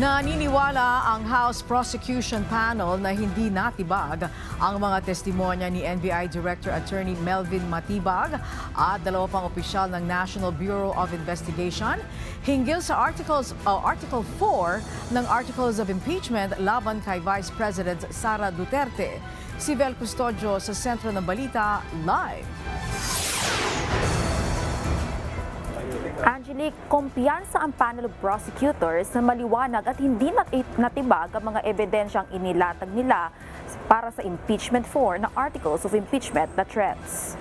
Naniniwala ang House Prosecution Panel na hindi natibag ang mga testimonya ni NBI Director Attorney Melvin Matibag at dalawa pang opisyal ng National Bureau of Investigation hinggil sa Article 4 ng Articles of Impeachment laban kay Vice President Sara Duterte. Si Vel Custodio sa Sentro ng Balita, live. Angelique, kumpiyansa ang panel of prosecutors na maliwanag at hindi natibag ang mga ebidensyang inilatag nila para sa impeachment 4 na Articles of Impeachment na threats.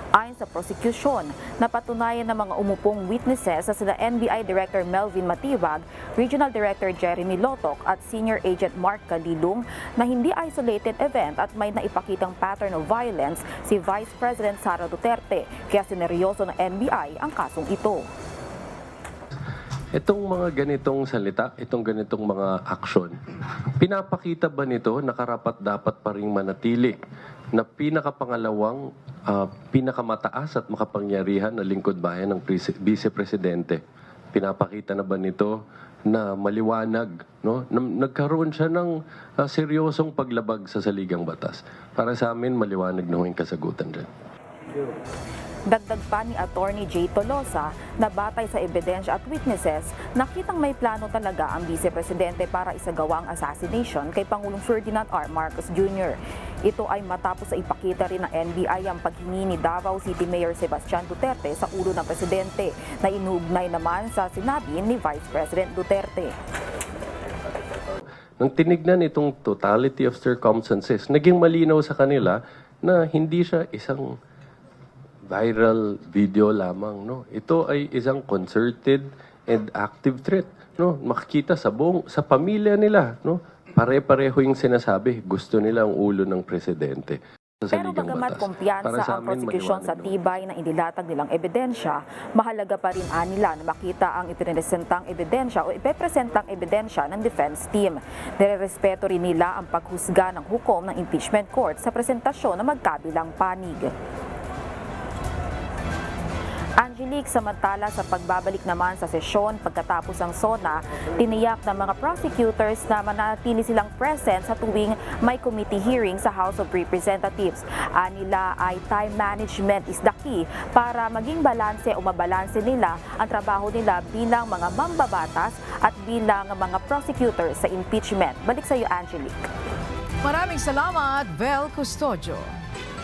Ayon sa prosecution, napatunayan ng mga umupong witnesses sa sila NBI Director Melvin Matibag, Regional Director Jeremy Lotok at Senior Agent Mark Calilung na hindi isolated event at may naipakitang pattern of violence si Vice President Sara Duterte, kaya sineryoso ng NBI ang kasong ito. Itong mga ganitong salita, itong ganitong mga aksyon, pinapakita ba nito na karapat-dapat pa rin manatili na pinakapangalawang, pinakamataas at makapangyarihan na lingkod bayan ng Vice Presidente? Pinapakita na ba nito na maliwanag, no? Nagkaroon siya ng seryosong paglabag sa saligang batas? Para sa amin, maliwanag na yung kasagutan dyan. Dagdag pa ni Attorney Jay Tolosa na batay sa ebidensya at witnesses, nakitang may plano talaga ang Vice Presidente para isagawa ang assassination kay Pangulong Ferdinand R. Marcos Jr. Ito ay matapos sa ipakita rin ng NBI ang paghingi ni Davao City Mayor Sebastian Duterte sa ulo ng Presidente na inuugnay naman sa sinabi ni Vice President Duterte. Nang tinignan itong totality of circumstances, naging malinaw sa kanila na hindi siya isang viral video lamang, no? Ito ay isang concerted and active threat, no? Makikita sa pamilya nila, no? Pare-pareho yung sinasabi, gusto nila ang ulo ng presidente. Pero bagamat kumpiyansa ang prosecution sa tibay na inilatag nilang ebidensya, mahalaga pa rin nila na makita ang ipipresentang ebidensya o ipepresentang ebidensya ng defense team. Nirerespeto rin nila ang paghusga ng hukom ng impeachment court sa presentasyon ng magkabilang panig. Angelique, samantala sa pagbabalik naman sa sesyon pagkatapos ng SONA, tiniyak ng mga prosecutors na manatili silang present sa tuwing may committee hearing sa House of Representatives. Anila ay time management is the key para maging balanse o mabalanse nila ang trabaho nila bilang mga mambabatas at bilang mga prosecutors sa impeachment. Balik sa iyo, Angelique. Maraming salamat, Vel Custodio.